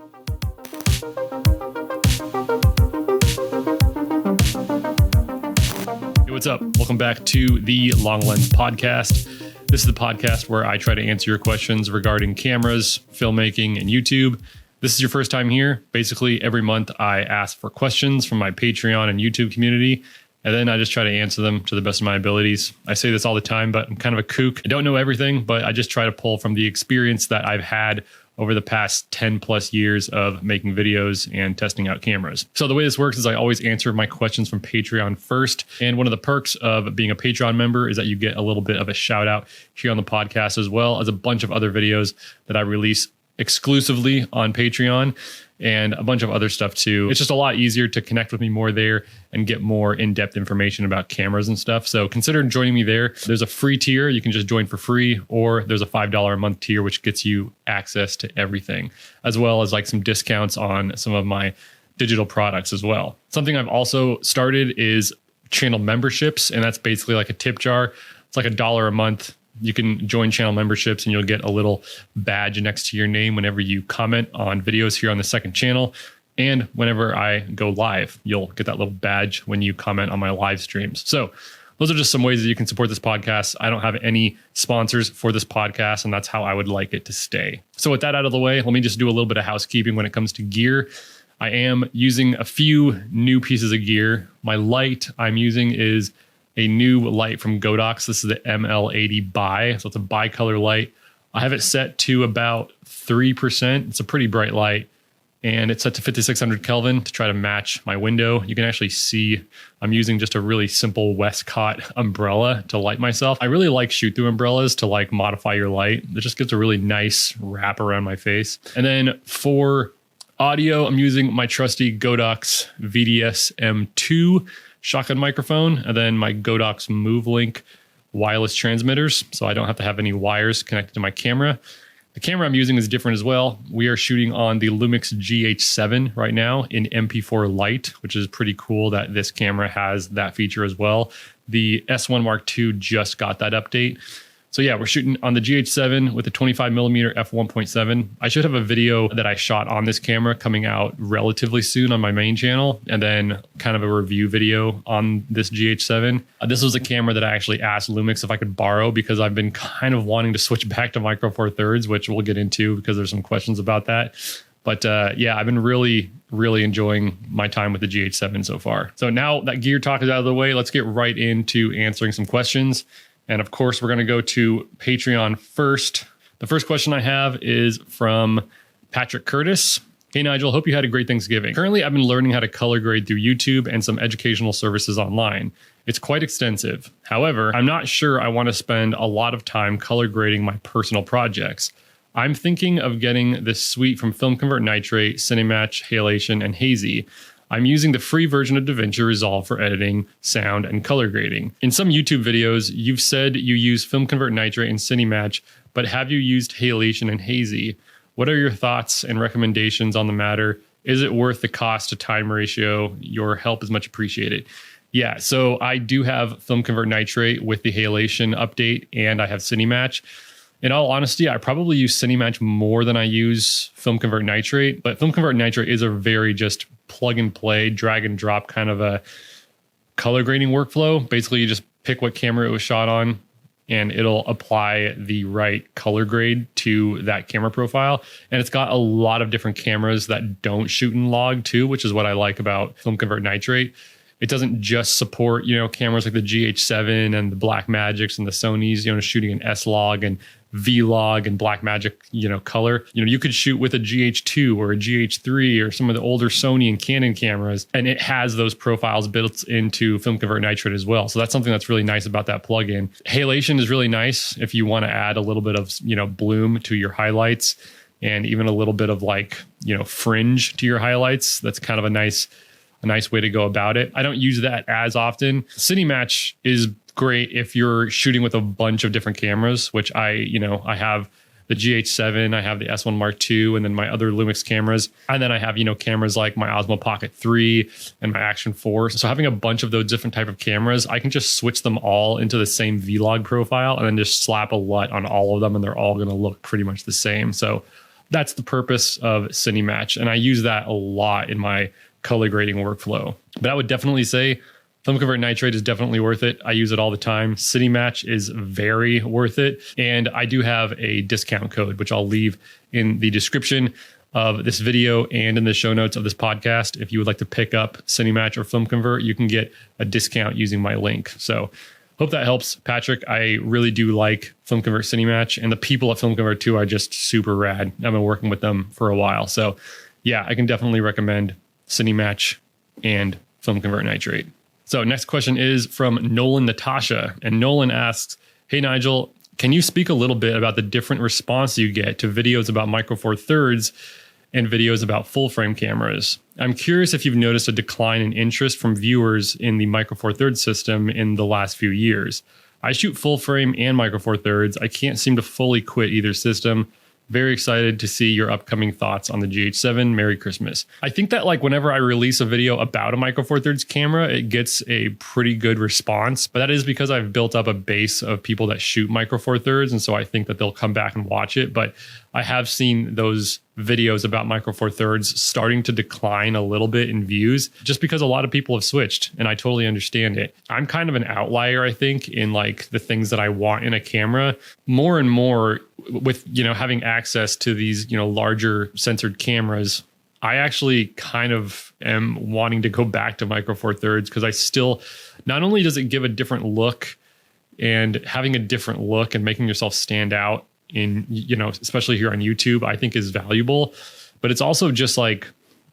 Hey, what's up? Welcome back to the Long Lens Podcast. This is the podcast where I try to answer your questions regarding cameras, filmmaking, and YouTube. This is your first time here. Basically, every month I ask for questions from my Patreon and YouTube community, and then I just try to answer them to the best of my abilities. I say this all the time, but I'm kind of a kook. I don't know everything, but I just try to pull from the experience that I've had over the past 10 plus years of making videos and testing out cameras. So the way this works is I always answer my questions from Patreon first. And one of the perks of being a Patreon member is that you get a little bit of a shout out here on the podcast, as well as a bunch of other videos that I release exclusively on Patreon and a bunch of other stuff too. It's just a lot easier to connect with me more there and get more in-depth information about cameras and stuff. So consider joining me there. There's a free tier. You can just join for free, or there's a $5 a month tier, which gets you access to everything, as well as like some discounts on some of my digital products as well. Something I've also started is channel memberships, and that's basically like a tip jar. It's like $1 a month. You can join channel memberships and you'll get a little badge next to your name whenever you comment on videos here on the second channel. And whenever I go live, you'll get that little badge when you comment on my live streams. So those are just some ways that you can support this podcast. I don't have any sponsors for this podcast, and that's how I would like it to stay. So with that out of the way, let me just do a little bit of housekeeping when it comes to gear. I am using a few new pieces of gear. My light I'm using is a new light from Godox. This is the ML80 Bi. So it's a bicolor light. I have it set to about 3%. It's a pretty bright light, and it's set to 5600 Kelvin to try to match my window. You can actually see I'm using just a really simple Westcott umbrella to light myself. I really like shoot through umbrellas to like modify your light. It just gives a really nice wrap around my face. And then for audio, I'm using my trusty Godox VDS M2 shotgun microphone, and then my Godox MoveLink wireless transmitters, so I don't have to have any wires connected to my camera. The camera I'm using is different as well. We are shooting on the Lumix GH7 right now in MP4 Lite, which is pretty cool that this camera has that feature as well. The S1 Mark II just got that update. So yeah, we're shooting on the GH7 with a 25mm f1.7. I should have a video that I shot on this camera coming out relatively soon on my main channel, and then kind of a review video on this GH7. This was a camera that I actually asked Lumix if I could borrow because I've been kind of wanting to switch back to Micro Four Thirds, which we'll get into because there's some questions about that. But yeah, I've been really enjoying my time with the GH7 so far. So now that gear talk is out of the way, let's get right into answering some questions. And of course, we're going to go to Patreon first. The first question I have is from Patrick Curtis. Hey, Nigel, hope you had a great Thanksgiving. Currently, I've been learning how to color grade through YouTube and some educational services online. It's quite extensive. However, I'm not sure I want to spend a lot of time color grading my personal projects. I'm thinking of getting this suite from Film Convert Nitrate, Cinematch, Halation, and Hazy. I'm using the free version of DaVinci Resolve for editing, sound, and color grading. In some YouTube videos, you've said you use Film Convert Nitrate and Cinematch, but have you used Halation and Hazy? What are your thoughts and recommendations on the matter? Is it worth the cost to time ratio? Your help is much appreciated. Yeah, so I do have Film Convert Nitrate with the Halation update, and I have Cinematch. In all honesty, I probably use Cinematch more than I use Film Convert Nitrate, but Film Convert Nitrate is a very just plug and play, drag and drop kind of a color grading workflow. Basically, you just pick what camera it was shot on, and it'll apply the right color grade to that camera profile. And it's got a lot of different cameras that don't shoot in log too, which is what I like about Film Convert Nitrate. It doesn't just support, cameras like the GH7 and the Blackmagics and the Sonys, shooting in S-Log and V-Log and Blackmagic, color. You could shoot with a GH2 or a GH3 or some of the older Sony and Canon cameras, and it has those profiles built into Film Convert Nitrate as well. So that's something that's really nice about that plugin. Halation is really nice if you want to add a little bit of, bloom to your highlights and even a little bit of fringe to your highlights. That's kind of a nice way to go about it. I don't use that as often. Cinematch is great if you're shooting with a bunch of different cameras, which I have the GH7, I have the S1 Mark II, and then my other Lumix cameras. And then I have, cameras like my Osmo Pocket 3 and my Action 4. So having a bunch of those different type of cameras, I can just switch them all into the same Vlog profile and then just slap a LUT on all of them, and they're all going to look pretty much the same. So That's the purpose of Cinematch. And I use that a lot in my color grading workflow. But I would definitely say Film Convert Nitrate is definitely worth it. I use it all the time. Cinematch is very worth it. And I do have a discount code, which I'll leave in the description of this video and in the show notes of this podcast. If you would like to pick up Cinematch or Film Convert, you can get a discount using my link. So hope that helps, Patrick. I really do like Film Convert Cinematch, and the people at Film Convert too are just super rad. I've been working with them for a while. So yeah, I can definitely recommend Cinematch and Film Convert Nitrate. So next question is from Nolan Natasha. And Nolan asks, hey, Nigel, can you speak a little bit about the different response you get to videos about Micro Four Thirds and videos about full frame cameras? I'm curious if you've noticed a decline in interest from viewers in the Micro Four Thirds system in the last few years. I shoot full frame and Micro Four Thirds. I can't seem to fully quit either system. Very excited to see your upcoming thoughts on the GH7. Merry Christmas. I think that like whenever I release a video about a Micro Four Thirds camera, it gets a pretty good response, but that is because I've built up a base of people that shoot Micro Four Thirds. And so I think that they'll come back and watch it. But I have seen those videos about Micro Four Thirds starting to decline a little bit in views just because a lot of people have switched, and I totally understand it. I'm kind of an outlier, I think, in like the things that I want in a camera. More and more with, having access to these, larger censored cameras, I actually kind of am wanting to go back to Micro Four Thirds because I still, not only does it give a different look, and having a different look and making yourself stand out in, especially here on YouTube, I think is valuable. But it's also just like,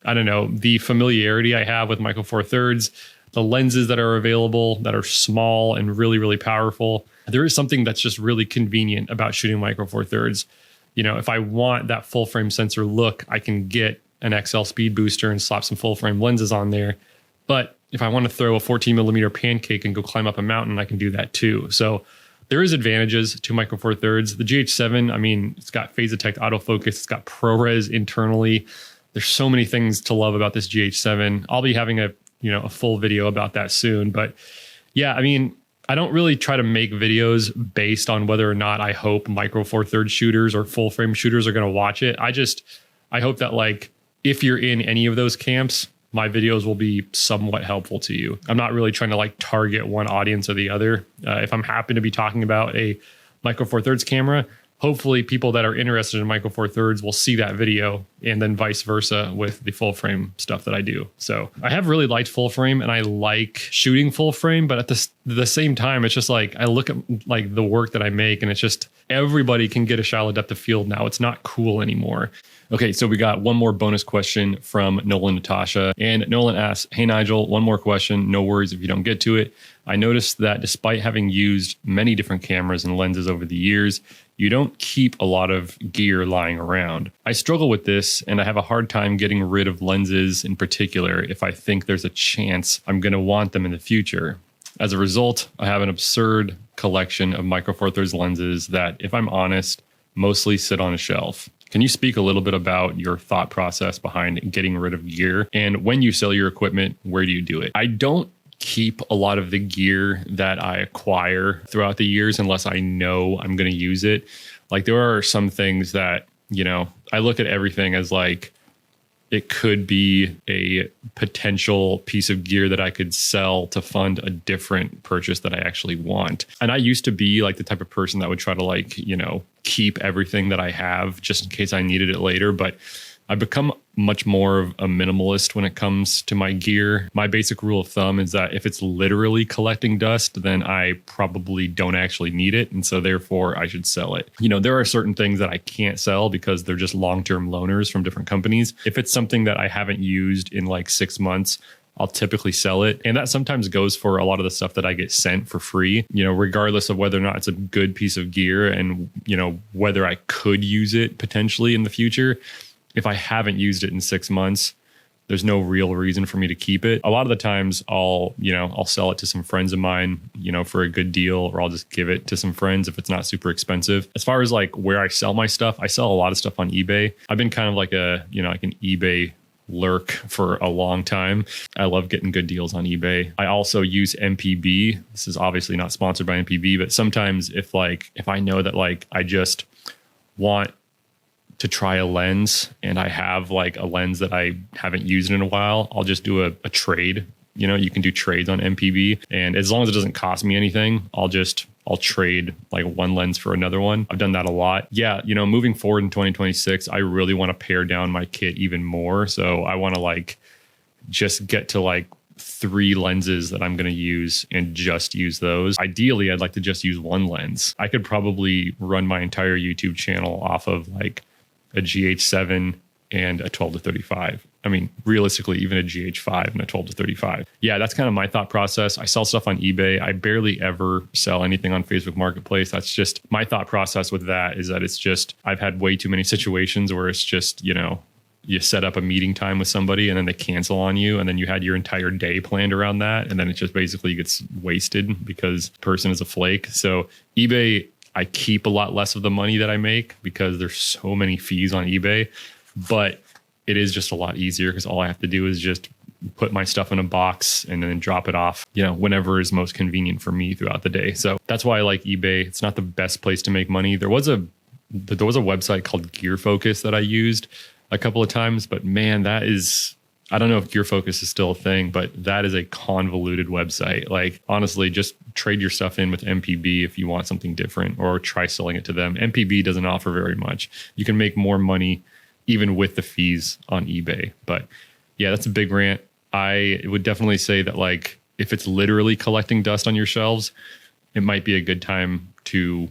I don't know, the familiarity I have with Micro Four Thirds, the lenses that are available that are small and really, really powerful. There is something that's just really convenient about shooting Micro Four Thirds. If I want that full frame sensor look, I can get an XL speed booster and slap some full frame lenses on there. But if I want to throw a 14 millimeter pancake and go climb up a mountain, I can do that too. So there is advantages to Micro Four Thirds. The GH7, I mean, it's got phase detect autofocus. It's got ProRes internally. There's so many things to love about this GH7. I'll be having a full video about that soon. But yeah, I mean, I don't really try to make videos based on whether or not I hope Micro Four Thirds shooters or full frame shooters are going to watch it. I hope that like, if you're in any of those camps, my videos will be somewhat helpful to you. I'm not really trying to like target one audience or the other. If I'm happy to be talking about a Micro Four Thirds camera, hopefully people that are interested in Micro Four Thirds will see that video, and then vice versa with the full frame stuff that I do. So I have really liked full frame, and I like shooting full frame, but at the same time, it's just like, I look at like the work that I make, and it's just, everybody can get a shallow depth of field now. It's not cool anymore. Okay, so we got one more bonus question from Nolan Natasha. And Nolan asks, hey, Nigel, one more question. No worries if you don't get to it. I noticed that despite having used many different cameras and lenses over the years, you don't keep a lot of gear lying around. I struggle with this, and I have a hard time getting rid of lenses in particular if I think there's a chance I'm going to want them in the future. As a result, I have an absurd collection of Micro Four Thirds lenses that, if I'm honest, mostly sit on a shelf. Can you speak a little bit about your thought process behind getting rid of gear? And when you sell your equipment, where do you do it? I don't keep a lot of the gear that I acquire throughout the years unless I know I'm going to use it. Like there are some things that, I look at everything as like, it could be a potential piece of gear that I could sell to fund a different purchase that I actually want. And I used to be like the type of person that would try to like, keep everything that I have just in case I needed it later. But I've become much more of a minimalist when it comes to my gear. My basic rule of thumb is that if it's literally collecting dust, then I probably don't actually need it. And so therefore I should sell it. There are certain things that I can't sell because they're just long-term loaners from different companies. If it's something that I haven't used in like 6 months, I'll typically sell it. And that sometimes goes for a lot of the stuff that I get sent for free, regardless of whether or not it's a good piece of gear and, whether I could use it potentially in the future. If I haven't used it in 6 months, there's no real reason for me to keep it. A lot of the times I'll sell it to some friends of mine, for a good deal, or I'll just give it to some friends if it's not super expensive. As far as like where I sell my stuff, I sell a lot of stuff on eBay. I've been kind of like an eBay lurk for a long time. I love getting good deals on eBay. I also use MPB. This is obviously not sponsored by MPB, but sometimes if I know that like I just want to try a lens and I have like a lens that I haven't used in a while, I'll just do a trade. You know, you can do trades on MPB, and as long as it doesn't cost me anything, I'll trade like one lens for another one. I've done that a lot. Yeah, you know, moving forward in 2026, I really want to pare down my kit even more. So I want to like just get to like 3 lenses that I'm going to use and just use those. Ideally, I'd like to just use one lens. I could probably run my entire YouTube channel off of like a GH7 and a 12 to 35. I mean, realistically, even a GH5 and a 12 to 35. Yeah, that's kind of my thought process. I sell stuff on eBay. I barely ever sell anything on Facebook Marketplace. That's just my thought process with that, is that it's just, I've had way too many situations where it's just, you know, you set up a meeting time with somebody and then they cancel on you, and then you had your entire day planned around that, and then it just basically gets wasted because the person is a flake. So eBay, I keep a lot less of the money that I make because there's so many fees on eBay, but it is just a lot easier because all I have to do is just put my stuff in a box and then drop it off, you know, whenever is most convenient for me throughout the day. So that's why I like eBay. It's not the best place to make money. There was a website called Gear Focus that I used a couple of times, but man, that is, I don't know if Gear Focus is still a thing, but that is a convoluted website. Like, honestly, just trade your stuff in with MPB if you want something different, or try selling it to them. MPB doesn't offer very much. You can make more money even with the fees on eBay. But yeah, that's a big rant. I would definitely say that, like, if it's literally collecting dust on your shelves, it might be a good time to,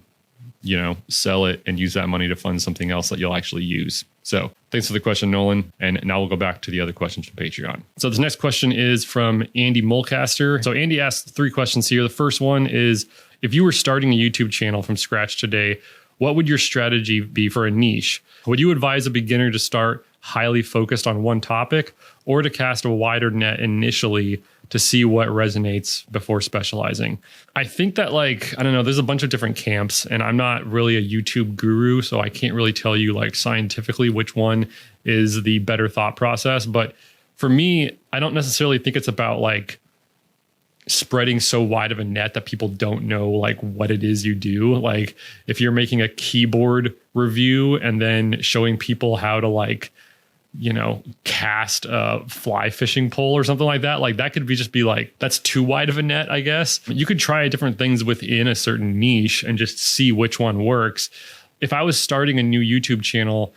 you know, sell it and use that money to fund something else that you'll actually use. So thanks for the question, Nolan. And now we'll go back to the other questions from Patreon. So this next question is from Andy Mulcaster. So Andy asked 3 questions here. The first one is, if you were starting a YouTube channel from scratch today, what would your strategy be for a niche? Would you advise a beginner to start highly focused on one topic, or to cast a wider net initially to see what resonates before specializing? I think that, like, I don't know, there's a bunch of different camps, and I'm not really a YouTube guru, so I can't really tell you like scientifically which one is the better thought process. But for me, I don't necessarily think it's about like spreading so wide of a net that people don't know like what it is you do. Like, if you're making a keyboard review and then showing people how to, like, you know, cast a fly fishing pole or something like that could just be like, that's too wide of a net, I guess. You could try different things within a certain niche and just see which one works. If I was starting a new YouTube channel,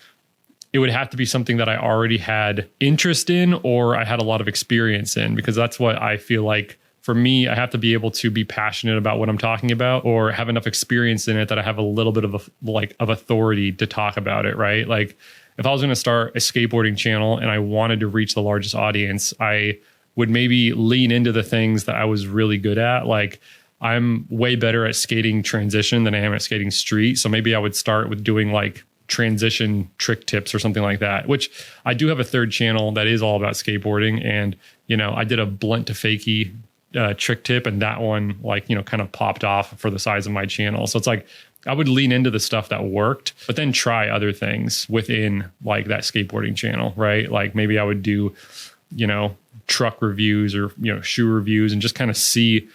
it would have to be something that I already had interest in, or I had a lot of experience in, because that's what I feel like. For me, I have to be able to be passionate about what I'm talking about, or have enough experience in it that I have a little bit of authority to talk about it, right? Like, if I was going to start a skateboarding channel and I wanted to reach the largest audience, I would maybe lean into the things that I was really good at. Like, I'm way better at skating transition than I am at skating street. So maybe I would start with doing like transition trick tips or something like that, which I do have a third channel that is all about skateboarding. And, you know, I did a blunt to fakie trick tip, and that one, like, you know, kind of popped off for the size of my channel. So it's like, I would lean into the stuff that worked, but then try other things within like that skateboarding channel, right? Like, maybe I would do, you know, truck reviews or, you know, shoe reviews, and just kind of see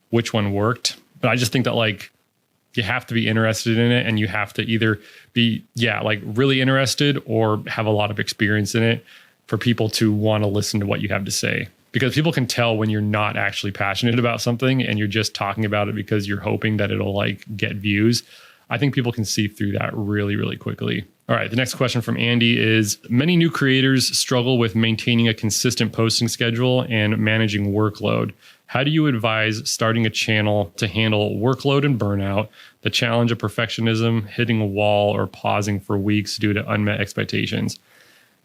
which one worked. But I just think that, like, you have to be interested in it, and you have to either be, like really interested or have a lot of experience in it for people to want to listen to what you have to say. Because people can tell when you're not actually passionate about something and you're just talking about it because you're hoping that it'll like get views. I think people can see through that really, really quickly. All right, the next question from Andy is, many new creators struggle with maintaining a consistent posting schedule and managing workload. How do you advise starting a channel to handle workload and burnout, the challenge of perfectionism, hitting a wall, or pausing for weeks due to unmet expectations?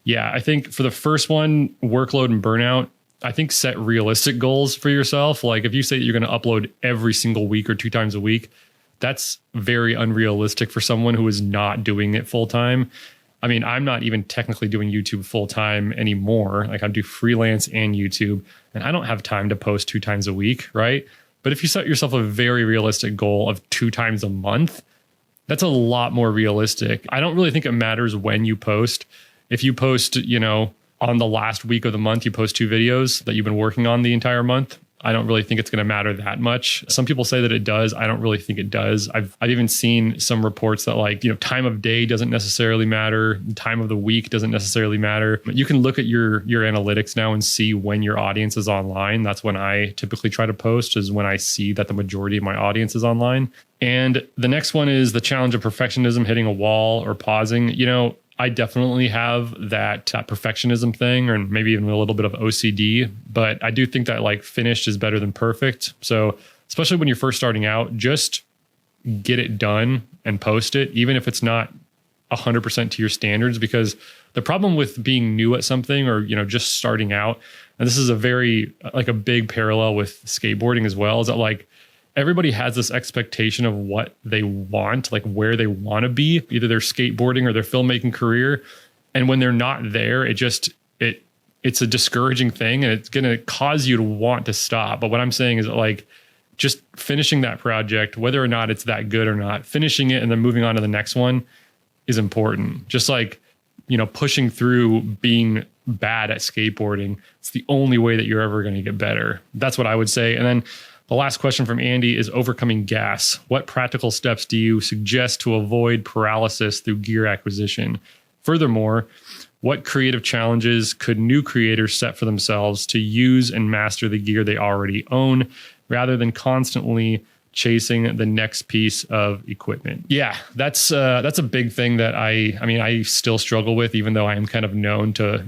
Yeah, I think for the first one, workload and burnout, I think set realistic goals for yourself. Like, if you say that you're going to upload every single week or 2 times a week, that's very unrealistic for someone who is not doing it full time. I mean, I'm not even technically doing YouTube full time anymore. Like, I do freelance and YouTube, and I don't have time to post 2 times a week, right? But if you set yourself a very realistic goal of 2 times a month, that's a lot more realistic. I don't really think it matters when you post. If you post, you know, on the last week of the month, you post 2 videos that you've been working on the entire month, I don't really think it's going to matter that much. Some people say that it does. I don't really think it does. I've even seen some reports that like, time of day doesn't necessarily matter. Time of the week doesn't necessarily matter. But you can look at your analytics now and see when your audience is online. That's when I typically try to post, is when I see that the majority of my audience is online. And the next one is the challenge of perfectionism, hitting a wall or pausing. I definitely have that perfectionism thing, or maybe even a little bit of OCD, but I do think that like finished is better than perfect. So especially when you're first starting out, just get it done and post it, even if it's not 100% to your standards, because the problem with being new at something or, just starting out, and this is a very like a big parallel with skateboarding as well, is that like everybody has this expectation of what they want, like where they want to be, either their skateboarding or their filmmaking career. And when they're not there, it's a discouraging thing, and it's going to cause you to want to stop. But what I'm saying is that like just finishing that project, whether or not it's that good or not, finishing it and then moving on to the next one is important. Just like, pushing through being bad at skateboarding. It's the only way that you're ever going to get better. That's what I would say. And then the last question from Andy is overcoming gas. What practical steps do you suggest to avoid paralysis through gear acquisition? Furthermore, what creative challenges could new creators set for themselves to use and master the gear they already own, rather than constantly chasing the next piece of equipment? Yeah, that's a big thing that I still struggle with, even though I am kind of known to,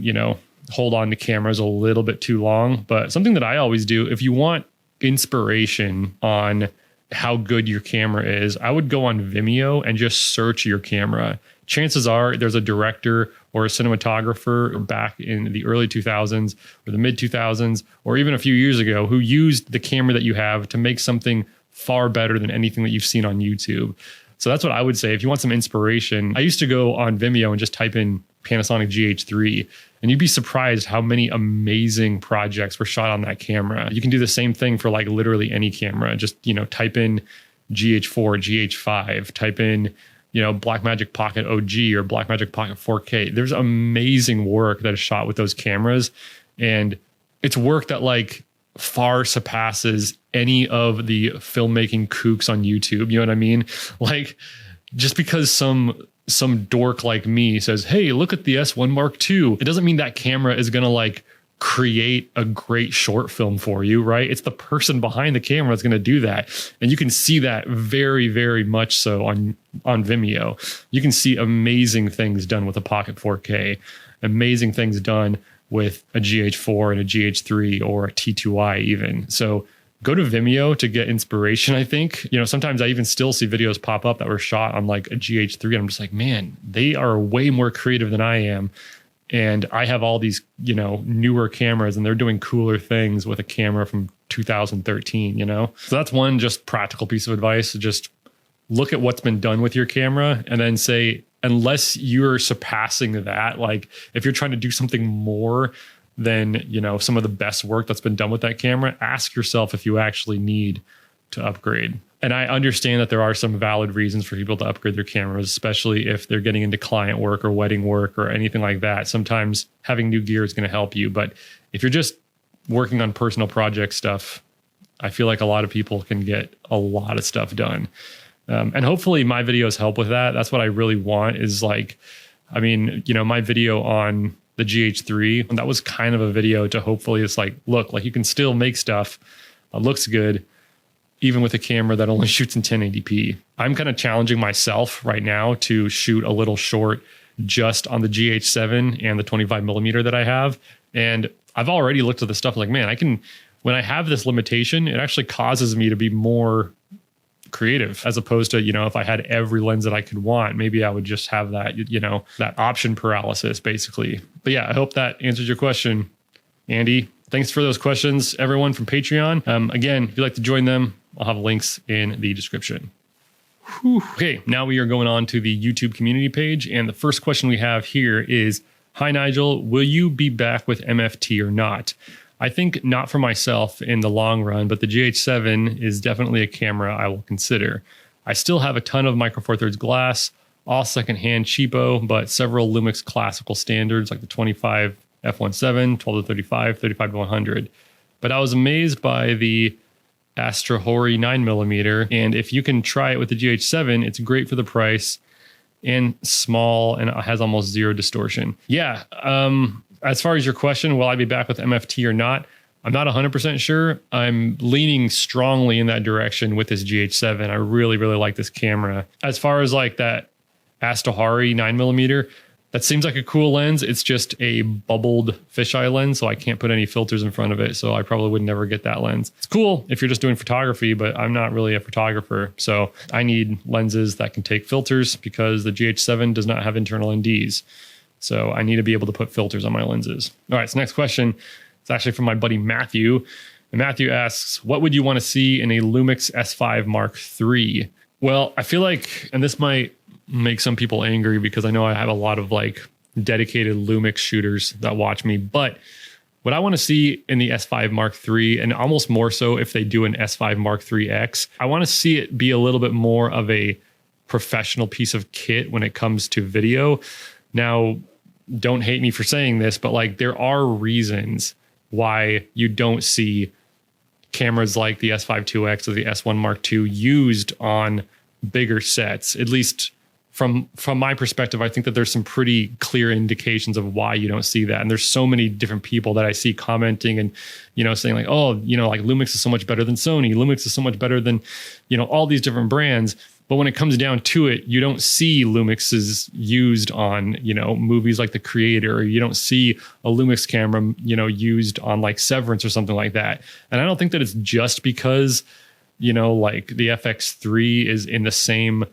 hold on to cameras a little bit too long. But something that I always do, if you want inspiration on how good your camera is, I would go on Vimeo and just search your camera. Chances are there's a director or a cinematographer back in the early 2000s or the mid 2000s, or even a few years ago, who used the camera that you have to make something far better than anything that you've seen on YouTube. So that's what I would say. If you want some inspiration, I used to go on Vimeo and just type in Panasonic GH3, and you'd be surprised how many amazing projects were shot on that camera. You can do the same thing for like literally any camera. Just, type in GH4, GH5, type in, Blackmagic Pocket OG or Blackmagic Pocket 4K. There's amazing work that is shot with those cameras, and it's work that like far surpasses any of the filmmaking kooks on YouTube. You know what I mean? Like, just because some dork like me says, hey, look at the S1 Mark II, it doesn't mean that camera is going to like create a great short film for you, right? It's the person behind the camera that's going to do that. And you can see that very, very much so on Vimeo. You can see amazing things done with a Pocket 4K, amazing things done with a GH4 and a GH3 or a T2i even. So go to Vimeo to get inspiration, I think. Sometimes I even still see videos pop up that were shot on like a GH3, and I'm just like, man, they are way more creative than I am. And I have all these, newer cameras, and they're doing cooler things with a camera from 2013, So that's one just practical piece of advice. Just look at what's been done with your camera and then say, unless you're surpassing that, like if you're trying to do something more than, some of the best work that's been done with that camera, ask yourself if you actually need to upgrade. And I understand that there are some valid reasons for people to upgrade their cameras, especially if they're getting into client work or wedding work or anything like that. Sometimes having new gear is going to help you. But if you're just working on personal project stuff, I feel like a lot of people can get a lot of stuff done. And hopefully my videos help with that. That's what I really want is like, my video on the GH3, and that was kind of a video to hopefully it's like, look, like you can still make stuff that looks good, even with a camera that only shoots in 1080p. I'm kind of challenging myself right now to shoot a little short just on the GH7 and the 25 millimeter that I have. And I've already looked at the stuff like, man, when I have this limitation, it actually causes me to be more creative, as opposed to, if I had every lens that I could want, maybe I would just have that, that option paralysis basically. But yeah, I hope that answers your question, Andy. Thanks for those questions, everyone from Patreon. Again, if you'd like to join them, I'll have links in the description. Whew. Okay, now we are going on to the YouTube community page. And the first question we have here is, hi, Nigel, will you be back with MFT or not? I think not for myself in the long run, but the GH7 is definitely a camera I will consider. I still have a ton of Micro Four Thirds glass, all secondhand cheapo, but several Lumix classical standards like the 25 f1.7, 12 to 35, 35 to 100. But I was amazed by the Astrahori 9mm. And if you can try it with the GH7, it's great for the price and small, and it has almost zero distortion. Yeah. As far as your question, will I be back with MFT or not? I'm not 100% sure. I'm leaning strongly in that direction with this GH7. I really, really like this camera. As far as like that Astrahori 9mm, that seems like a cool lens. It's just a bubbled fisheye lens, so I can't put any filters in front of it. So I probably would never get that lens. It's cool if you're just doing photography, but I'm not really a photographer. So I need lenses that can take filters because the GH7 does not have internal NDs. So I need to be able to put filters on my lenses. All right, so next question. It's actually from my buddy Matthew. And Matthew asks, what would you want to see in a Lumix S5 Mark III? Well, I feel like, and this might make some people angry because I know I have a lot of like dedicated Lumix shooters that watch me, but what I want to see in the S5 Mark III, and almost more so if they do an S5 Mark III X, I want to see it be a little bit more of a professional piece of kit when it comes to video. Now, don't hate me for saying this, but like there are reasons why you don't see cameras like the S5 IIX or the S1 Mark II used on bigger sets. At least from my perspective, I think that there's some pretty clear indications of why you don't see that. And there's so many different people that I see commenting and, saying like, oh, like Lumix is so much better than Sony. Lumix is so much better than, all these different brands. But when it comes down to it, you don't see Lumixes used on, movies like The Creator, or you don't see a Lumix camera, used on like Severance or something like that. And I don't think that it's just because, like the FX3 is in the same,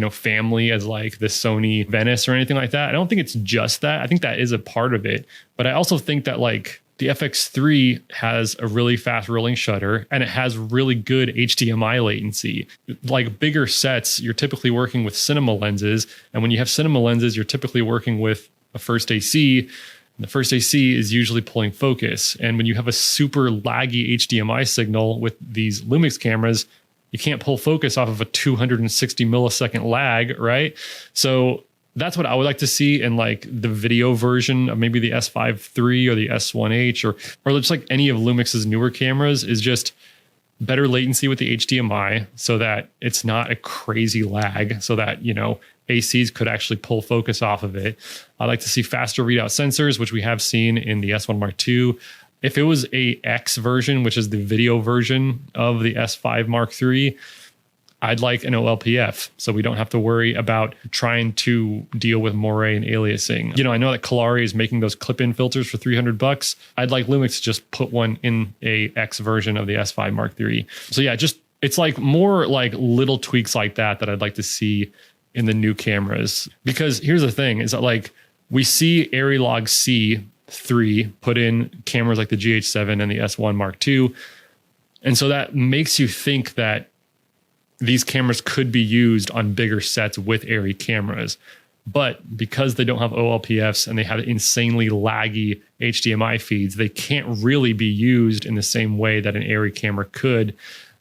family as like the Sony Venice or anything like that. I don't think it's just that. I think that is a part of it. But I also think that like the FX3 has a really fast rolling shutter and it has really good HDMI latency. Like bigger sets, you're typically working with cinema lenses. And when you have cinema lenses, you're typically working with a first AC. And the first AC is usually pulling focus. And when you have a super laggy HDMI signal with these Lumix cameras, you can't pull focus off of a 260 millisecond lag, right? So that's what I would like to see in like the video version of maybe the S5 III or the S1H or just like any of Lumix's newer cameras, is just better latency with the HDMI so that it's not a crazy lag, so that, ACs could actually pull focus off of it. I'd like to see faster readout sensors, which we have seen in the S1 Mark II. If it was a X version, which is the video version of the S5 Mark III, I'd like an OLPF, so we don't have to worry about trying to deal with moire and aliasing. I know that Kalari is making those clip-in filters for $300. I'd like Lumix to just put one in a X version of the S5 Mark III. So yeah, it's like more like little tweaks like that I'd like to see in the new cameras. Because here's the thing, is that like we see Arilog C3 put in cameras like the GH7 and the S1 Mark II. And so that makes you think that these cameras could be used on bigger sets with Arri cameras. But because they don't have OLPFs and they have insanely laggy HDMI feeds, they can't really be used in the same way that an Arri camera could,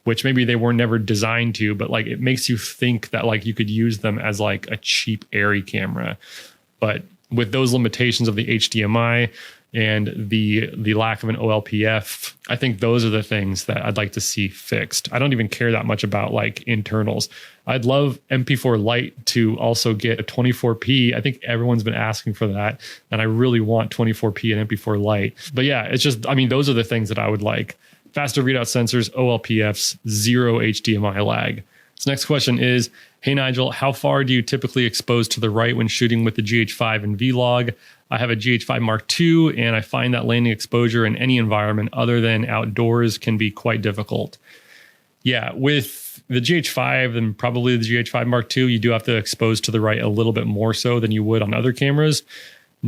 which maybe they were never designed to, but like it makes you think that like you could use them as like a cheap Arri camera. But with those limitations of the HDMI and the lack of an OLPF, I think those are the things that I'd like to see fixed. I don't even care that much about like internals. I'd love MP4 Lite to also get a 24p. I think everyone's been asking for that, and I really want 24p and MP4 Lite. But yeah, it's just, those are the things that I would like. Faster readout sensors, OLPFs, zero HDMI lag. So next question is, hey Nigel, how far do you typically expose to the right when shooting with the GH5 and Vlog? I have a GH5 Mark II, and I find that landing exposure in any environment other than outdoors can be quite difficult. Yeah, with the GH5 and probably the GH5 Mark II, you do have to expose to the right a little bit more so than you would on other cameras.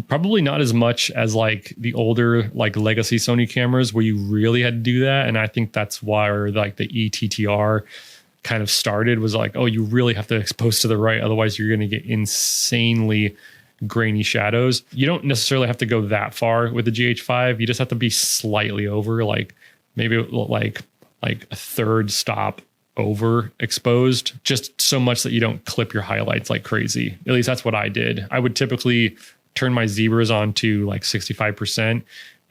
Probably not as much as like the older like legacy Sony cameras where you really had to do that. And I think that's why like the ETTR kind of started, was like, oh, you really have to expose to the right. Otherwise you're going to get insanely grainy shadows. You don't necessarily have to go that far with the GH5. You just have to be slightly over, like maybe like a third stop over exposed, just so much that you don't clip your highlights like crazy. At least that's what I did. I would typically turn my zebras on to like 65%.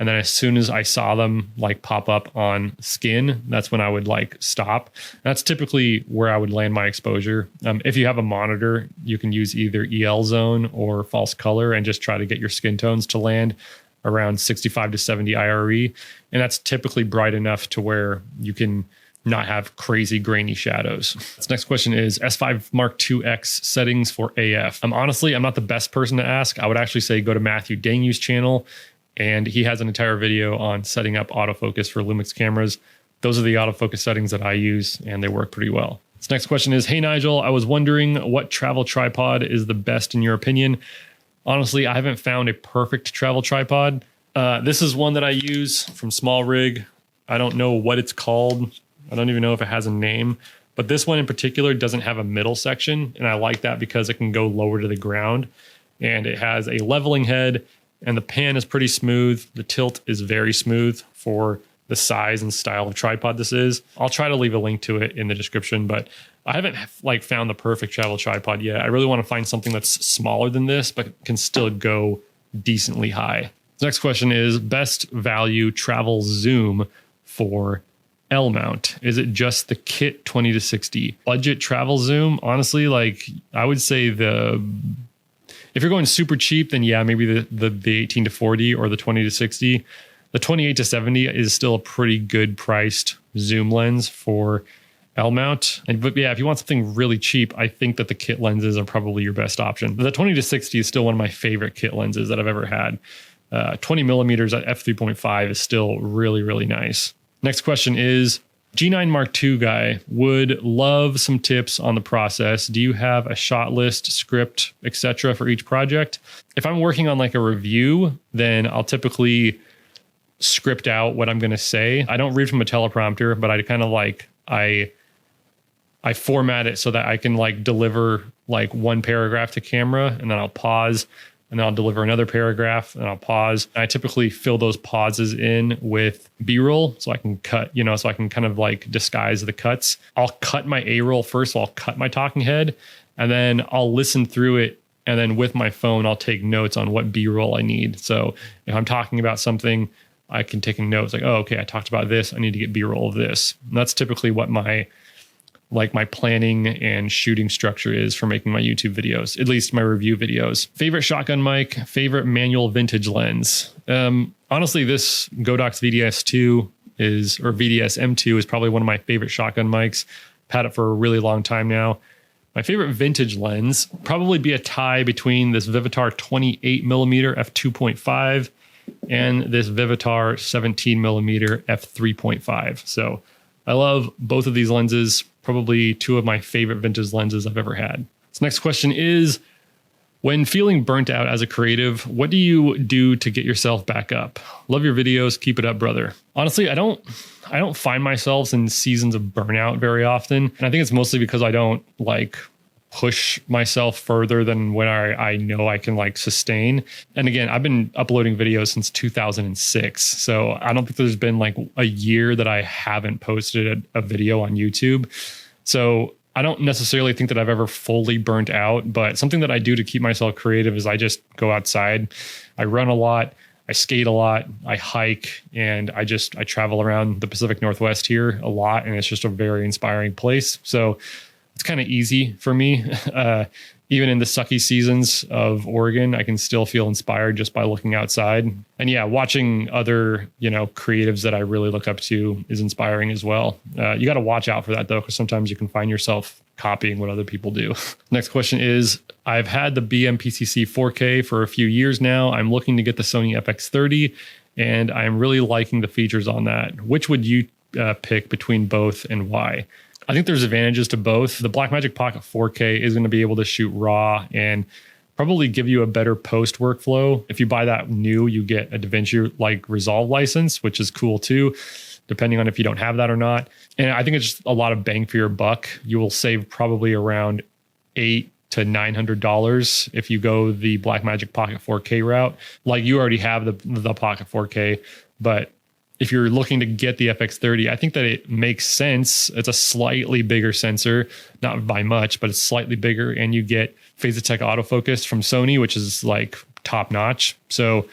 And then as soon as I saw them like pop up on skin, that's when I would like stop. That's typically where I would land my exposure. If you have a monitor, you can use either EL zone or false color and just try to get your skin tones to land around 65 to 70 IRE. And that's typically bright enough to where you can not have crazy grainy shadows. This next question is S5 Mark IIX settings for AF. Honestly, I'm not the best person to ask. I would actually say go to Matthew Dangu's channel, and he has an entire video on setting up autofocus for Lumix cameras. Those are the autofocus settings that I use, and they work pretty well. This next question is, hey Nigel, I was wondering what travel tripod is the best in your opinion? Honestly, I haven't found a perfect travel tripod. This is one that I use from Small Rig. I don't know what it's called. I don't even know if it has a name, but this one in particular doesn't have a middle section. And I like that because it can go lower to the ground, and it has a leveling head, and the pan is pretty smooth. The tilt is very smooth for the size and style of tripod this is. I'll try to leave a link to it in the description, but I haven't like found the perfect travel tripod yet. I really want to find something that's smaller than this, but can still go decently high. The next question is best value travel zoom for L mount. Is it just the kit 20 to 60? Budget travel zoom, honestly, like I would say if you're going super cheap, then yeah, maybe the 18 to 40 or the 20 to 60. The 28 to 70 is still a pretty good priced zoom lens for L mount. But yeah, if you want something really cheap, I think that the kit lenses are probably your best option. The 20 to 60 is still one of my favorite kit lenses that I've ever had. 20 millimeters at f3.5 is still really, really nice. Next question is, G9 Mark II guy, would love some tips on the process. Do you have a shot list, script, etc. for each project? If I'm working on like a review, then I'll typically script out what I'm going to say. I don't read from a teleprompter, but I kind of like, I format it so that I can like deliver like one paragraph to camera, and then I'll pause, and then I'll deliver another paragraph, and I'll pause. I typically fill those pauses in with B-roll so I can cut, so I can kind of like disguise the cuts. I'll cut my A-roll first, so I'll cut my talking head, and then I'll listen through it, and then with my phone, I'll take notes on what B-roll I need. So if I'm talking about something, I can take notes like, oh, okay, I talked about this. I need to get B-roll of this. And that's typically what my planning and shooting structure is for making my YouTube videos, at least my review videos. Favorite shotgun mic, favorite manual vintage lens. Honestly, this Godox VDS2 or VDS M2 is probably one of my favorite shotgun mics. I've had it for a really long time now. My favorite vintage lens, probably be a tie between this Vivitar 28 millimeter f2.5 and this Vivitar 17 millimeter f3.5. So I love both of these lenses, probably two of my favorite vintage lenses I've ever had. This next question is, when feeling burnt out as a creative, what do you do to get yourself back up? Love your videos. Keep it up, brother. Honestly, I don't find myself in seasons of burnout very often. And I think it's mostly because I don't like push myself further than when I know I can like sustain. And again, I've been uploading videos since 2006. So I don't think there's been like a year that I haven't posted a video on YouTube. So I don't necessarily think that I've ever fully burnt out, but something that I do to keep myself creative is I just go outside. I run a lot. I skate a lot. I hike, and I travel around the Pacific Northwest here a lot. And it's just a very inspiring place. So it's kind of easy for me. Even in the sucky seasons of Oregon, I can still feel inspired just by looking outside. And yeah, watching other, creatives that I really look up to is inspiring as well. You got to watch out for that though, because sometimes you can find yourself copying what other people do. Next question is, I've had the BMPCC 4K for a few years now. I'm looking to get the Sony FX30, and I'm really liking the features on that. Which would you pick between both, and why? I think there's advantages to both. The Blackmagic Pocket 4K is going to be able to shoot RAW and probably give you a better post workflow. If you buy that new, you get a DaVinci like Resolve license, which is cool too, depending on if you don't have that or not. And I think it's just a lot of bang for your buck. You will save probably around $800 to $900 if you go the Blackmagic Pocket 4K route. Like, you already have the Pocket 4K, but if you're looking to get the FX30, I think that it makes sense. It's a slightly bigger sensor, not by much, but it's slightly bigger. And you get Phasitech autofocus from Sony, which is like top notch. So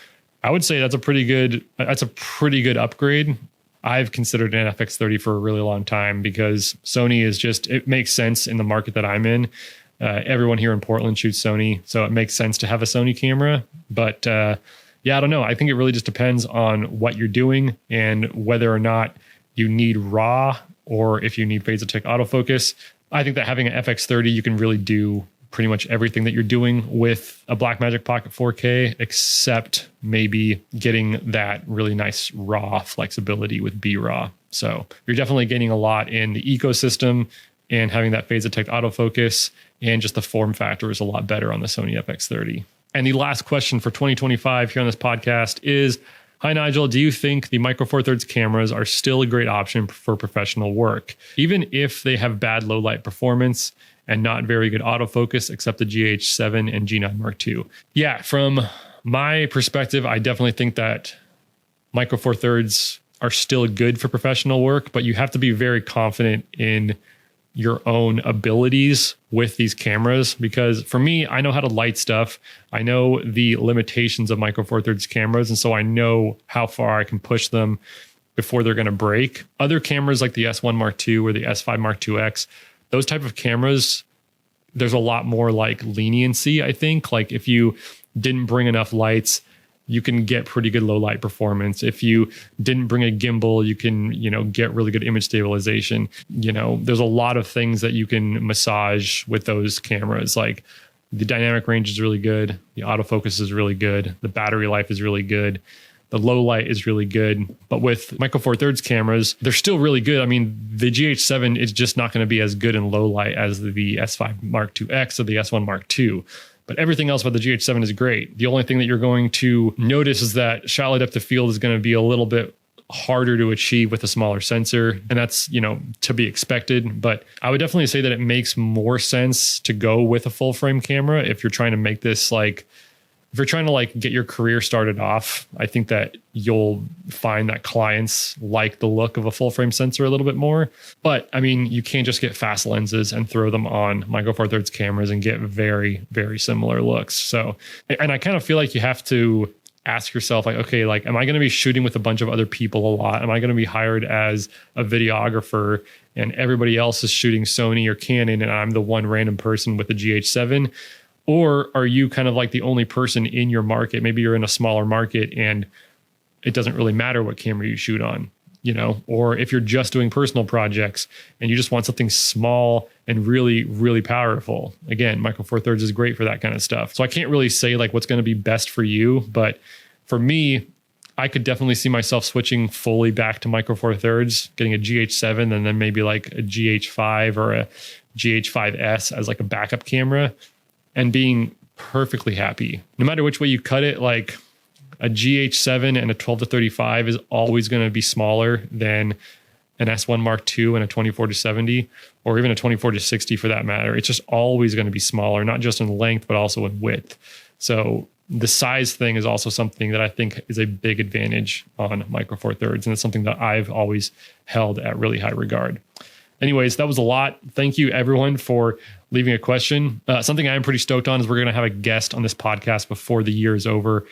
I would say that's a pretty good upgrade. I've considered an FX30 for a really long time because Sony is it makes sense in the market that I'm in. Everyone here in Portland shoots Sony, so it makes sense to have a Sony camera. But yeah, I don't know. I think it really just depends on what you're doing and whether or not you need RAW or if you need phase-detect autofocus. I think that having an FX30, you can really do pretty much everything that you're doing with a Blackmagic Pocket 4K, except maybe getting that really nice RAW flexibility with B-RAW. So you're definitely gaining a lot in the ecosystem, and having that phase-detect autofocus and just the form factor is a lot better on the Sony FX30. And the last question for 2025 here on this podcast is, hi, Nigel, do you think the Micro Four Thirds cameras are still a great option for professional work, even if they have bad low light performance and not very good autofocus, except the GH7 and G9 Mark II? Yeah, from my perspective, I definitely think that Micro Four Thirds are still good for professional work, but you have to be very confident in your own abilities with these cameras. Because for me, I know how to light stuff. I know the limitations of Micro Four Thirds cameras, and so I know how far I can push them before they're going to break. Other cameras like the S1 Mark II or the S5 Mark IIX, those type of cameras, there's a lot more like leniency, I think. Like if you didn't bring enough lights, you can get pretty good low light performance. If you didn't bring a gimbal, you can, get really good image stabilization. There's a lot of things that you can massage with those cameras. Like the dynamic range is really good. The autofocus is really good. The battery life is really good. The low light is really good. But with Micro Four Thirds cameras, they're still really good. I mean, the GH7 is just not going to be as good in low light as the S5 Mark IIX or the S1 Mark II. But everything else about the GH7 is great. The only thing that you're going to notice is that shallow depth of field is going to be a little bit harder to achieve with a smaller sensor. And that's, to be expected. But I would definitely say that it makes more sense to go with a full frame camera if you're trying to make this if you're trying to get your career started off. I think that you'll find that clients like the look of a full frame sensor a little bit more. But I mean, you can't just get fast lenses and throw them on Micro Four Thirds cameras and get very, very similar looks. So, and I kind of feel like you have to ask yourself, okay, am I going to be shooting with a bunch of other people a lot? Am I going to be hired as a videographer and everybody else is shooting Sony or Canon and I'm the one random person with the GH7? Or are you kind of like the only person in your market? Maybe you're in a smaller market and it doesn't really matter what camera you shoot on, or if you're just doing personal projects and you just want something small and really, really powerful. Again, Micro Four Thirds is great for that kind of stuff. So I can't really say what's going to be best for you, but for me, I could definitely see myself switching fully back to Micro Four Thirds, getting a GH7 and then maybe a GH5 or a GH5S as a backup camera, and being perfectly happy. No matter which way you cut it, a GH7 and a 12-35 is always going to be smaller than an S1 Mark II and a 24-70, or even a 24-60 for that matter. It's just always going to be smaller, not just in length, but also in width. So the size thing is also something that I think is a big advantage on Micro Four Thirds, and it's something that I've always held at really high regard. Anyways, that was a lot. Thank you, everyone, for leaving a question. Something I'm pretty stoked on is we're going to have a guest on this podcast before the year is over.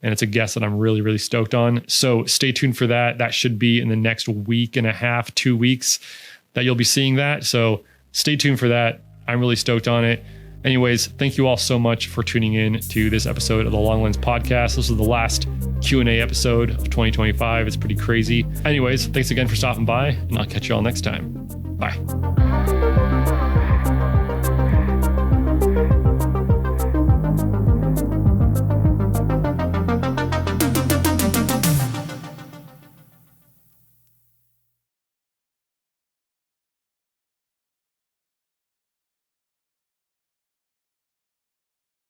And it's a guest that I'm really, really stoked on. So stay tuned for that. That should be in the next week and a half, 2 weeks that you'll be seeing that. So stay tuned for that. I'm really stoked on it. Anyways, thank you all so much for tuning in to this episode of the Long Lens Podcast. This is the last Q&A episode of 2025. It's pretty crazy. Anyways, thanks again for stopping by, and I'll catch you all next time. Bye.